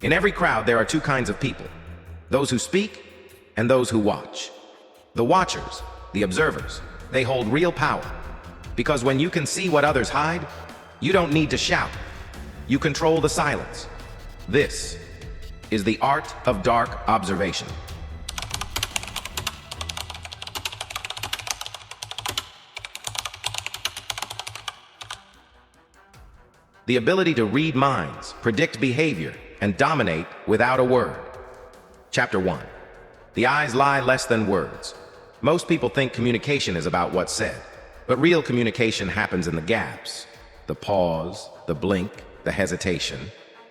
In every crowd, there are two kinds of people: those who speak and those who watch. The watchers, the observers, they hold real power. Because when you can see what others hide, you don't need to shout. You control the silence. This is the art of dark observation. The ability to read minds, predict behavior, and dominate without a word. Chapter 1. The eyes lie less than words. Most people think communication is about what's said, but real communication happens in the gaps. The pause, the blink, the hesitation.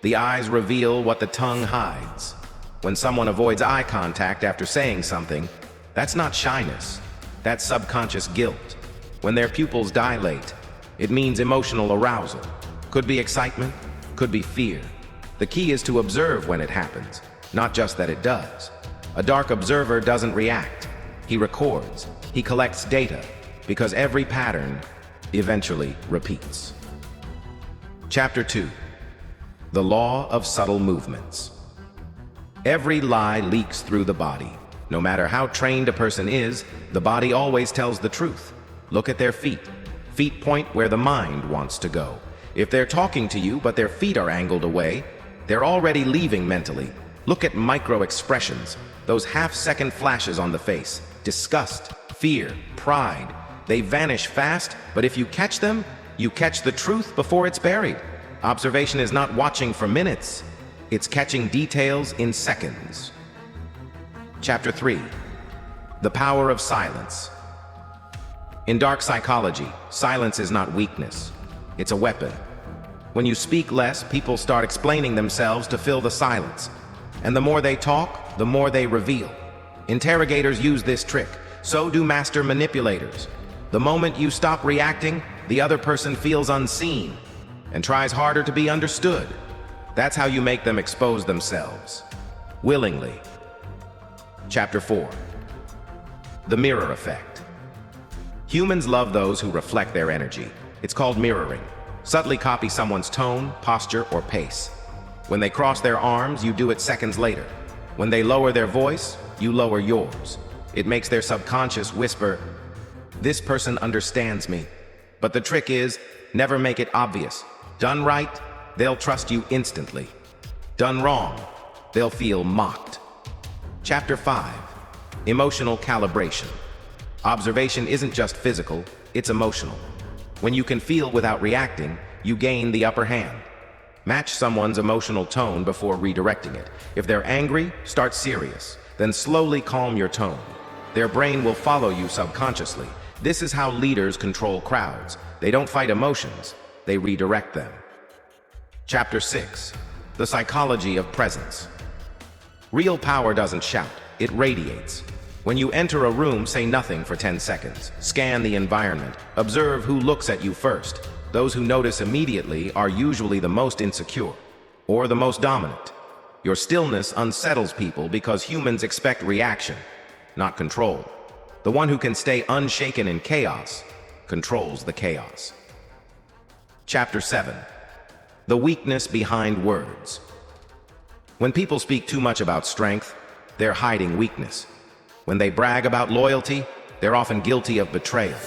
The eyes reveal what the tongue hides. When someone avoids eye contact after saying something, that's not shyness, that's subconscious guilt. When their pupils dilate, it means emotional arousal. Could be excitement, could be fear. The key is to observe when it happens, not just that it does. A dark observer doesn't react. He records, he collects data, because every pattern eventually repeats. Chapter 2. The Law of Subtle Movements. Every lie leaks through the body. No matter how trained a person is, the body always tells the truth. Look at their feet. Feet point where the mind wants to go. If they're talking to you but their feet are angled away, they're already leaving mentally. Look at micro-expressions, those half-second flashes on the face. Disgust, fear, pride. They vanish fast, but if you catch them, you catch the truth before it's buried. Observation is not watching for minutes. It's catching details in seconds. Chapter 3. The Power of Silence. In dark psychology, silence is not weakness. It's a weapon. When you speak less, people start explaining themselves to fill the silence. And the more they talk, the more they reveal. Interrogators use this trick. So do master manipulators. The moment you stop reacting, the other person feels unseen and tries harder to be understood. That's how you make them expose themselves. Willingly. Chapter 4. The Mirror Effect. Humans love those who reflect their energy. It's called mirroring. Subtly copy someone's tone, posture, or pace. When they cross their arms, you do it seconds later. When they lower their voice, you lower yours. It makes their subconscious whisper, "This person understands me." But the trick is, never make it obvious. Done right, they'll trust you instantly. Done wrong, they'll feel mocked. Chapter 5. Emotional Calibration. Observation isn't just physical, it's emotional. When you can feel without reacting, you gain the upper hand. Match someone's emotional tone before redirecting it. If they're angry, start serious, then slowly calm your tone. Their brain will follow you subconsciously. This is how leaders control crowds. They don't fight emotions, they redirect them. Chapter 6. The Psychology of Presence. Real power doesn't shout, it radiates. When you enter a room, say nothing for 10 seconds. Scan the environment. Observe who looks at you first. Those who notice immediately are usually the most insecure or the most dominant. Your stillness unsettles people because humans expect reaction, not control. The one who can stay unshaken in chaos controls the chaos. Chapter 7. The Weakness Behind Words. When people speak too much about strength, they're hiding weakness. When they brag about loyalty, they're often guilty of betrayal.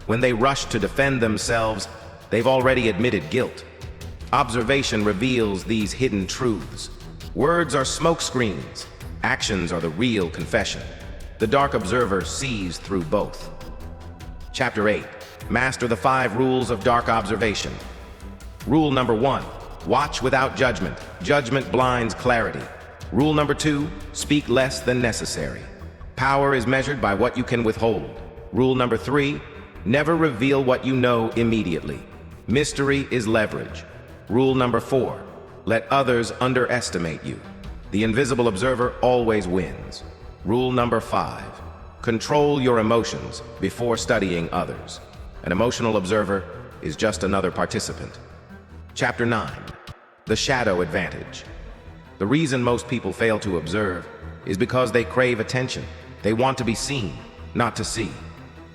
When they rush to defend themselves, they've already admitted guilt. Observation reveals these hidden truths. Words are smoke screens. Actions are the real confession. The dark observer sees through both. Chapter 8. Master the 5 rules of dark observation. Rule number 1. Watch without judgment. Judgment blinds clarity. Rule number 2. Speak less than necessary. Power is measured by what you can withhold. Rule number 3. Never reveal what you know immediately. Mystery is leverage. Rule number 4. Let others underestimate you. The invisible observer always wins. Rule number 5. Control your emotions before studying others. An emotional observer is just another participant. Chapter 9. The Shadow Advantage. The reason most people fail to observe is because they crave attention. They want to be seen, not to see.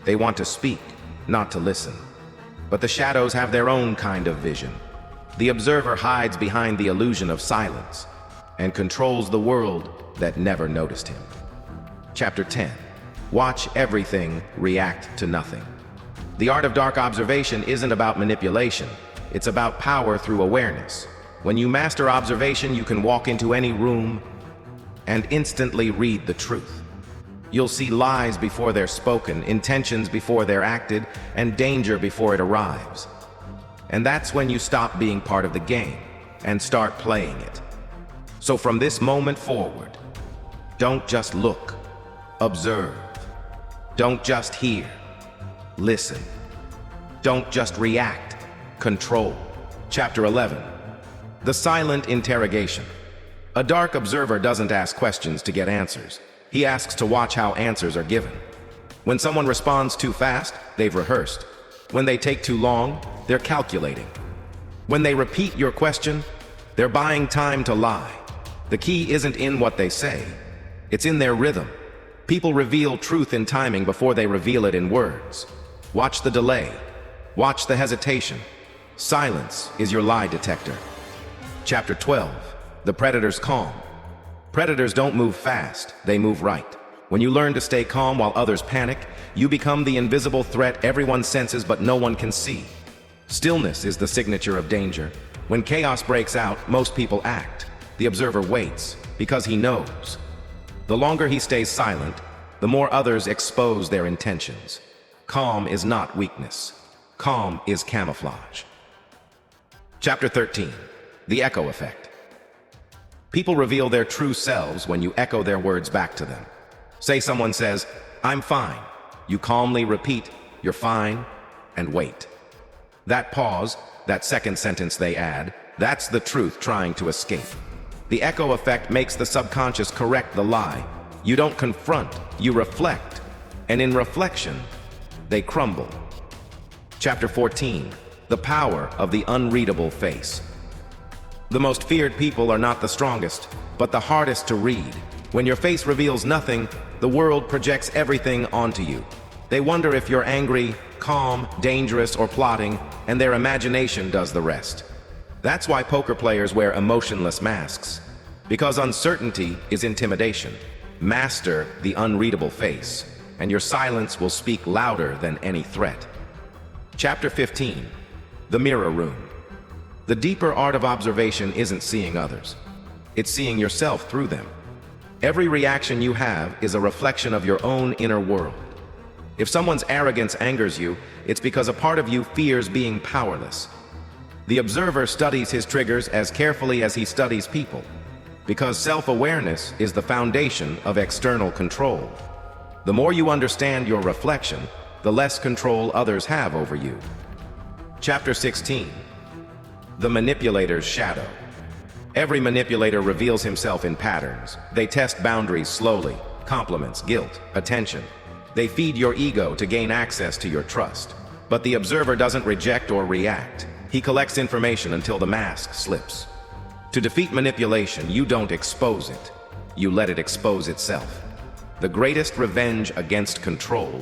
They want to speak, not to listen. But the shadows have their own kind of vision. The observer hides behind the illusion of silence. and controls the world that never noticed him. Chapter 10. Watch everything, react to nothing. The art of dark observation isn't about manipulation. It's about power through awareness. When you master observation, you can walk into any room and instantly read the truth. You'll see lies before they're spoken, intentions before they're acted, and danger before it arrives. And that's when you stop being part of the game and start playing it. So from this moment forward, don't just look, observe. Don't just hear, listen. Don't just react, control. Chapter 11. The silent interrogation. A dark observer doesn't ask questions to get answers. He asks to watch how answers are given. When someone responds too fast, they've rehearsed. When they take too long, they're calculating. When they repeat your question, they're buying time to lie. The key isn't in what they say. It's in their rhythm. People reveal truth in timing before they reveal it in words. Watch the delay. Watch the hesitation. Silence is your lie detector. Chapter 12. The predator's calm. Predators don't move fast, they move right. When you learn to stay calm while others panic, you become the invisible threat everyone senses but no one can see. Stillness is the signature of danger. When chaos breaks out, most people act. The observer waits, because he knows. The longer he stays silent, the more others expose their intentions. Calm is not weakness. Calm is camouflage. Chapter 13. The echo effect. People reveal their true selves when you echo their words back to them. Say someone says, "I'm fine." You calmly repeat, "You're fine," and wait. That pause, that second sentence they add, that's the truth trying to escape. The echo effect makes the subconscious correct the lie. You don't confront, you reflect. And in reflection, they crumble. Chapter 14. The power of the unreadable face. The most feared people are not the strongest, but the hardest to read. When your face reveals nothing, the world projects everything onto you. They wonder if you're angry, calm, dangerous, or plotting, and their imagination does the rest. That's why poker players wear emotionless masks. Because uncertainty is intimidation. Master the unreadable face, and your silence will speak louder than any threat. Chapter 15. The mirror room. The deeper art of observation isn't seeing others. It's seeing yourself through them. Every reaction you have is a reflection of your own inner world. If someone's arrogance angers you, it's because a part of you fears being powerless. The observer studies his triggers as carefully as he studies people, because self-awareness is the foundation of external control. The more you understand your reflection, the less control others have over you. Chapter 16. The manipulator's shadow. Every manipulator reveals himself in patterns. They test boundaries slowly, compliments, guilt, attention. They feed your ego to gain access to your trust. But the observer doesn't reject or react. He collects information until the mask slips. To defeat manipulation, you don't expose it. You let it expose itself. The greatest revenge against control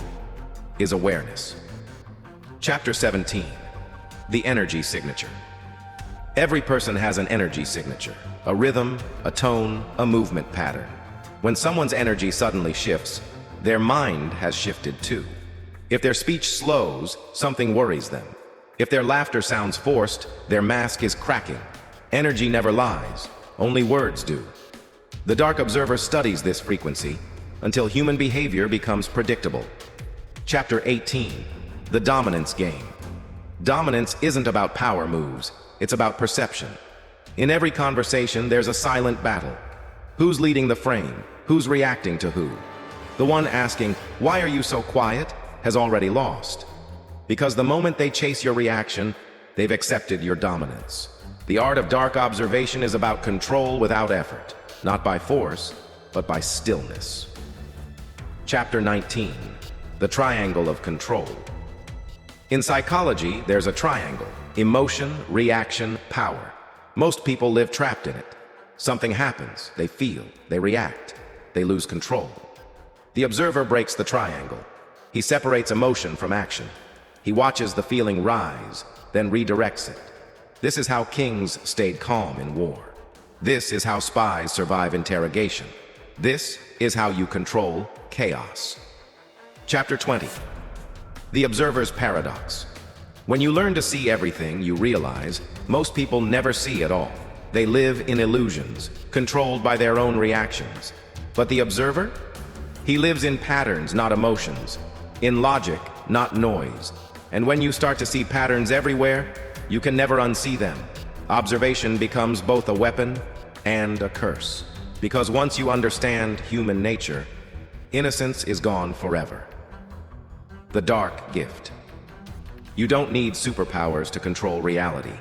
is awareness. Chapter 17. The energy signature. Every person has an energy signature, a rhythm, a tone, a movement pattern. When someone's energy suddenly shifts, their mind has shifted too. If their speech slows, something worries them. If their laughter sounds forced, their mask is cracking. Energy never lies, only words do. The dark observer studies this frequency until human behavior becomes predictable. Chapter 18. The dominance game. Dominance isn't about power moves, it's about perception. In every conversation, there's a silent battle. Who's leading the frame? Who's reacting to who? The one asking, "Why are you so quiet?" has already lost. Because the moment they chase your reaction, they've accepted your dominance. The art of dark observation is about control without effort, not by force, but by stillness. Chapter 19. The triangle of control. In psychology, there's a triangle: emotion, reaction, power. Most people live trapped in it. Something happens, they feel, they react, they lose control. The observer breaks the triangle. He separates emotion from action. He watches the feeling rise, then redirects it. This is how kings stayed calm in war. This is how spies survive interrogation. This is how you control chaos. Chapter 20. The Observer's Paradox. When you learn to see everything, you realize most people never see at all. They live in illusions, controlled by their own reactions. But the observer? He lives in patterns, not emotions. In logic, not noise. And when you start to see patterns everywhere, you can never unsee them. Observation becomes both a weapon and a curse. Because once you understand human nature, innocence is gone forever. The Dark Gift. You don't need superpowers to control reality.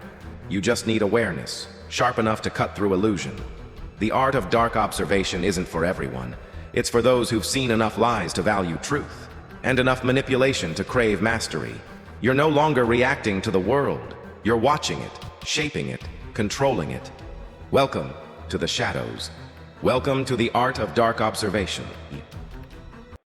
You just need awareness, sharp enough to cut through illusion. The art of dark observation isn't for everyone. It's for those who've seen enough lies to value truth, and enough manipulation to crave mastery. You're no longer reacting to the world. You're watching it, shaping it, controlling it. Welcome to the shadows. Welcome to the art of dark observation.